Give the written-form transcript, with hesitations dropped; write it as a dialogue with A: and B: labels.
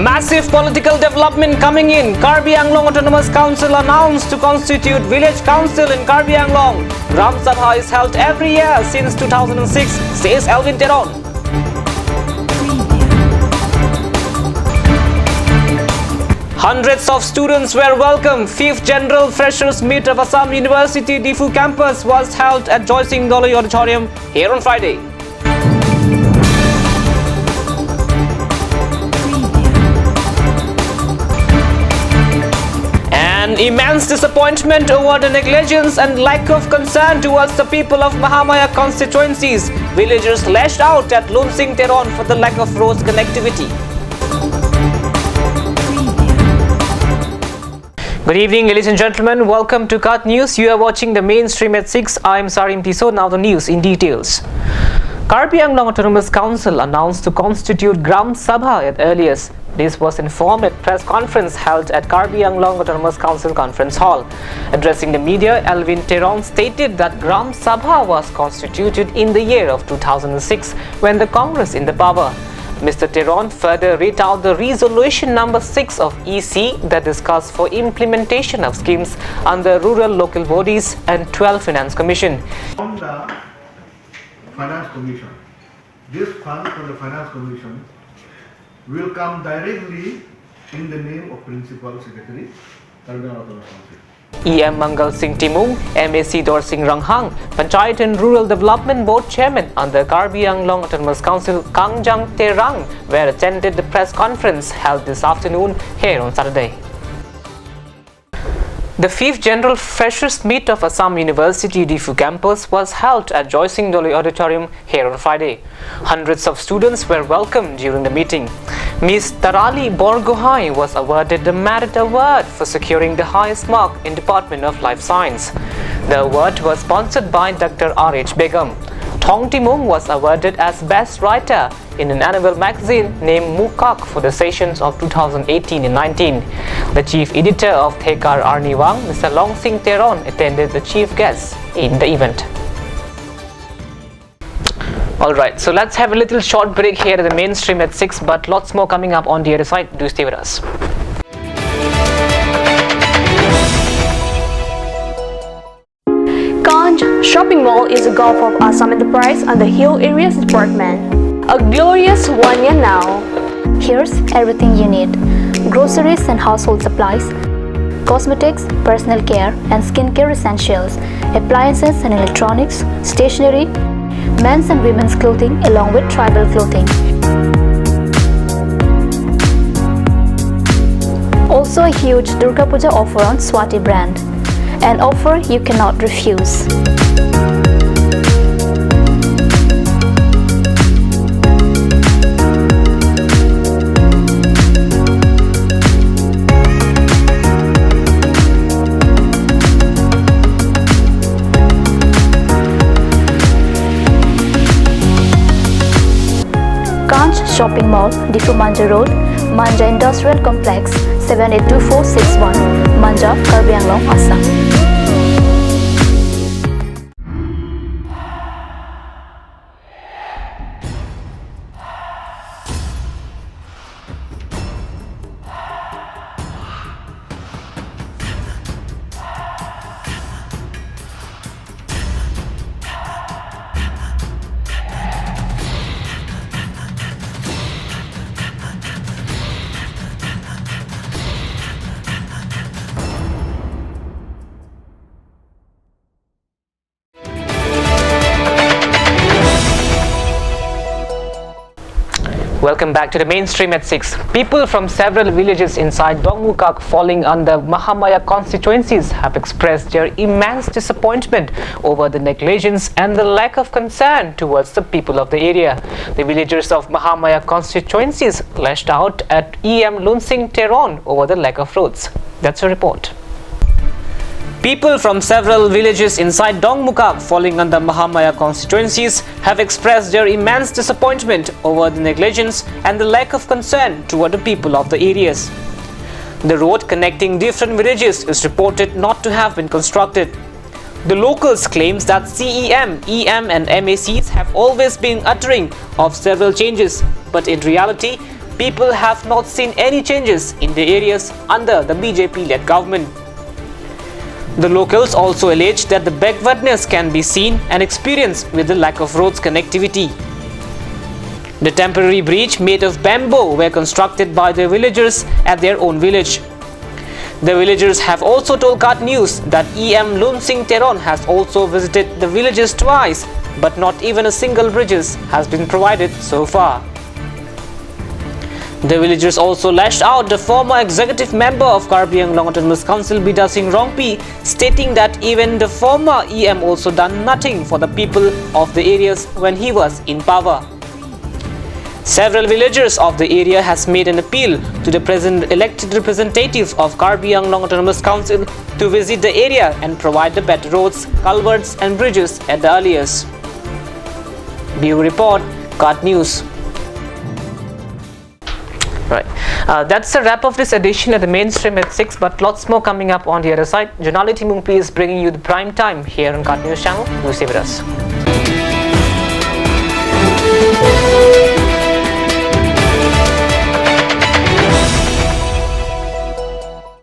A: Massive political development coming in. Karbi Anglong Autonomous Council announced to constitute Village Council in Karbi Anglong. Gram Sabha is held every year since 2006, says Alvin Teron. Hundreds of students were welcome. 5th General Freshers Meet of Assam University Difu campus was held at Joy Singh Doloi Auditorium here on Friday. An immense disappointment over the negligence and lack of concern towards the people of Mahamaya constituencies. Villagers lashed out at Lum Singh Teron for the lack of road connectivity. Good evening, ladies and gentlemen. Welcome to Cut News. You are watching the mainstream at 6. I am Sarim Tiso. Now the news in details. Karbi Anglong Autonomous Council announced to constitute Gram Sabha at earliest. This was informed at press conference held at Karbi Anglong Autonomous Council Conference Hall. Addressing the media, Alvin Teron stated that Gram Sabha was constituted in the year of 2006 when the Congress in the power. Mr. Teron further read out the resolution number 6 of EC that discussed for implementation of schemes under rural local bodies and 12 Finance Commission.
B: From the Finance Commission, this fund from the Finance Commission will come directly in the name of Principal Secretary, Karbi Anglong Autonomous Council.
A: EM Mangal Singh Timung, MAC Dor Singh Ranghang, Panchayat and Rural Development Board Chairman under Karbi Anglong Autonomous Council Kangjang Terang were attended the press conference held this afternoon here on Saturday. The 5th General Freshers Meet of Assam University Difu campus was held at Joy Singh Doloi Auditorium here on Friday. Hundreds of students were welcomed during the meeting. Ms. Tarali Borgohai was awarded the Merit Award for securing the highest mark in Department of Life Science. The award was sponsored by Dr. R.H. Begum. Thong Timung was awarded as Best Writer in an annual magazine named Mukak for the sessions of 2018 and 19. The chief editor of Thekar Arni Wang, Mr. Long Singh Teron, attended the chief guest in the event. Alright, so let's have a little short break here at the mainstream at 6, but lots more coming up on the other side. Do stay with us.
C: Ganj Shopping Mall is a Gulf of Assam enterprise under Hill Areas Department. A glorious 1 year now.
D: Here's everything you need: groceries and household supplies, cosmetics, personal care and skincare essentials, appliances and electronics, stationery, men's and women's clothing along with tribal clothing. Also a huge Durga Puja offer on Swati brand. An offer you cannot refuse. Ganj Shopping Mall, Difu Manja Road, Manja Industrial Complex, 782461, Manja, Karbi Anglong, Assam.
A: Welcome back to the mainstream at 6. People from several villages inside Dongmukak falling under Mahamaya constituencies have expressed their immense disappointment over the negligence and the lack of concern towards the people of the area. The villagers of Mahamaya constituencies lashed out at EM Lum Singh Teron over the lack of roads. That's a report. People from several villages inside Dongmukak falling under Mahamaya constituencies have expressed their immense disappointment over the negligence and the lack of concern toward the people of the areas. The road connecting different villages is reported not to have been constructed. The locals claims that CEM, EM and MACs have always been uttering of several changes, but in reality, people have not seen any changes in the areas under the BJP-led government. The locals also allege that the backwardness can be seen and experienced with the lack of roads connectivity. The temporary bridge made of bamboo were constructed by the villagers at their own village. The villagers have also told Kat News that EM Lum Singh Teron has also visited the villages twice, but not even a single bridge has been provided so far. The villagers also lashed out the former executive member of Karbi Anglong Autonomous Council, Bida Singh Rongpi, stating that even the former EM also done nothing for the people of the areas when he was in power. Several villagers of the area has made an appeal to the present elected representatives of Karbi Anglong Autonomous Council to visit the area and provide the better roads, culverts and bridges at the earliest. Bureau Report, Kat News. Right. That's a wrap of this edition of the Mainstream at 6, but lots more coming up on the other side. Janali Timungpi is bringing you the prime time here on Kat News channel. Do stay with us.